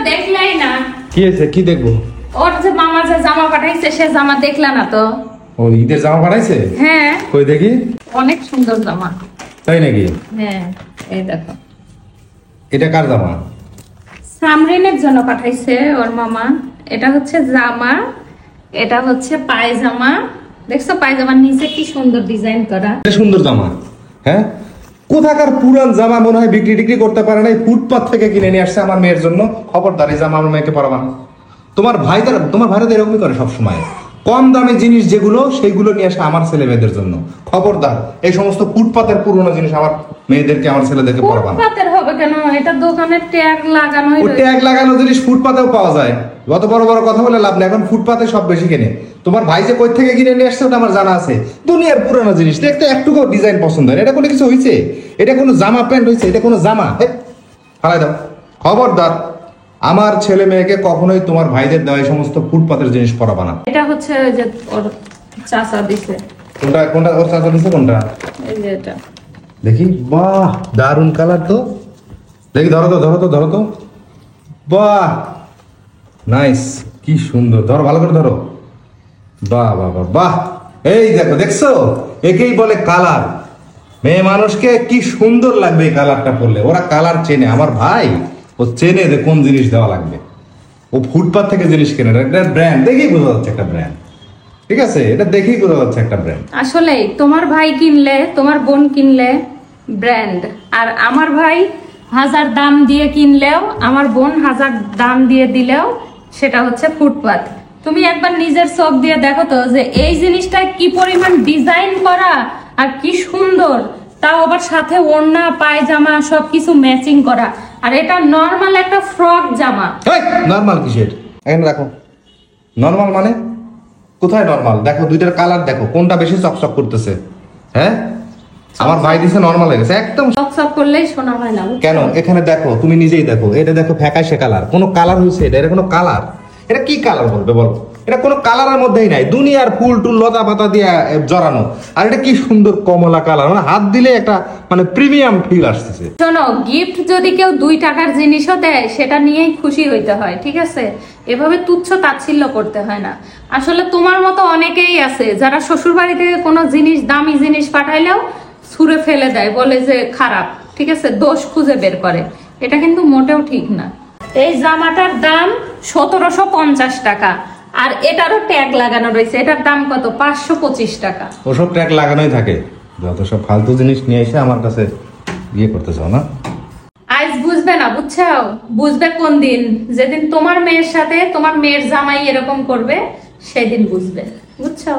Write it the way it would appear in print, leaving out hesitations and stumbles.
দেখলাই না। কি হয়েছে? কি দেখবো? ওর যে মামা যে জামা পাঠাইছে সে জামা দেখলা না তো? ও ঈদের জামা পাঠাইছে? হ্যাঁ। কই দেখি। অনেক সুন্দর জামা। তাই নাকি? হ্যাঁ, এই দেখো। এটা কার জামা? সামরিনের জন্য পাঠাইছে ওর মামা। এটা হচ্ছে জামা, এটা হচ্ছে পায়জামা। দেখছো পায়জামার নিচে কি সুন্দর ডিজাইন করা। এটা সুন্দর জামা। হ্যাঁ, কোথাকার পুরান জামা মনে হয় বিক্রি করতে পারে নাই, ফুটপাত থেকে কিনে নিয়ে আসছে আমার মেয়ের জন্য। খবরদার এই জামা আমার মেয়েকে পরাবা না। তোমার ভাইরা তো এরকমই করে সবসময়, কম দামি জিনিস যেগুলো সেইগুলো নিয়ে আসে আমার ছেলে মেয়েদের জন্য। খবরদার এই সমস্ত ফুটপাতের পুরনো জিনিস আমার মেয়েদেরকে আমার ছেলেদেরকে পরাবা না। ফুটপাতের হবে কেন? এটা দোকানের ট্যাগ লাগানো। ও ট্যাগ লাগানো জিনিস ফুটপাতেও পাওয়া যায়। যত বড় বড় কথা বলে লাভ নেই, এখন ফুটপাতে সব বেশি কেনে। তোমার ভাই যে কই থেকে কিনে নিয়ে আসছে ওটা আমার জানা আছে। দুনিয়ার পুরনো জিনিস দেখতে একটুকু ডিজাইন পছন্দ হয়, এটা কোনো কিছু হয়েছে? এটা কোনো জামা প্যান্ট হয়েছে? এটা কোনো জামা? ফালাই দাও। খবরদার আমার ছেলে মেয়েকে কখনোই তোমার ভাইদের দেওয়া এই সমস্ত ফুটপাতের জিনিস পরাবা না। এটা হচ্ছে যে ওর চাচা দিছে। কোনটা কোনটা ওর চাচা দিছে? কোনটা? এই যে এটা দেখি। বাহ, দারুন কালার তো। দেখি, ধরো তো। বাহ, নাইস, কি সুন্দর। ধরো, ভালো করে ধরো। বাহ বাহ বাহ বাহ। এই দেখো, দেখছো? একেই বলে কালার। মেয়ে মানুষকে কি সুন্দর লাগবে এই কালারটা পরলে। ওরা কালার চেনে, আমার ভাই ও চেনে যে কোন জিনিস দেওয়া লাগবে। ও ফুটপাত থেকে জিনিস কেনে, একটা ব্র্যান্ড দেখেই বোঝা যাচ্ছে একটা ব্র্যান্ড। ঠিক আছে, এটা দেখেই বোঝা যাচ্ছে একটা ব্র্যান্ড। আসলে তোমার ভাই কিনলে, তোমার বোন কিনলে ব্র্যান্ড, আর আমার ভাই 1000 দাম দিয়ে কিনলেও, আমার বোন 1000 দাম দিয়ে দিলেও সেটা হচ্ছে ফুটপাত। তুমি একবার নিজের চোখ দিয়ে দেখো তো যে এই জিনিসটা কি পরিমাণ ডিজাইন করা আর কি সুন্দর, তাও আবার সাথে ওড়না পায়জামা সবকিছু ম্যাচিং করা। আর এটা নর্মাল একটা ফ্রক জামা। নর্মাল কিসের? এখানে রাখো। নর্মাল মানে কোথায় নর্মাল? দেখো দুইটার কালার দেখো, কোনটা বেশি চকচক করতেছে। হ্যাঁ, আমার ভাই দিছে নর্মাল হয়ে গেছে একদম। চকচক করলেই শোনা হয় না। কেন? এখানে দেখো, তুমি নিজেই দেখো, এটা দেখো ফ্যাকাশে কালার। কোনো কালার হয়েছে এটা কোনো কালার? এটা কি কালার বলবে বলো? এটা কোনো কালারের মধ্যেই নাই, দুনিয়ার ফুল টুল লতা পাতা দিয়ে জড়ানো। আর এটা কি সুন্দর কমলা কালার, মানে হাত দিলে একটা মানে প্রিমিয়াম ফিল আসতেছে। শোনো, গিফট যদি কেউ 2 টাকার জিনিসও দেয় সেটা নিয়েই খুশি হইতে হয়, ঠিক আছে? এভাবে তুচ্ছ তাচ্ছিল্য করতে হয় না। আসলে তোমার মতো অনেকেই আছে যারা শ্বশুর বাড়ি থেকে কোনো জিনিস, দামি জিনিস পাঠাইলেও ছুঁড়ে ফেলে দেয়, বলে যে খারাপ, ঠিক আছে, দোষ খুঁজে বের করে। এটা কিন্তু মোটেও ঠিক না। এই জামাটার দাম 1750 টাকা, আর এটারও ট্যাগ লাগানো রয়েছে। এটার দাম কত? 525 টাকা। ওসব ট্যাগ লাগানোই থাকে, যত সব ফালতু জিনিস নিয়ে এসে আমার কাছে ইয়ে করতে চাও না। আজ বুঝবে না, বুঝছো? বুঝবে কোন দিন? যেদিন তোমার মেয়ের সাথে তোমার মেয়ের জামাই এরকম করবে সেদিন বুঝবে, বুঝছো?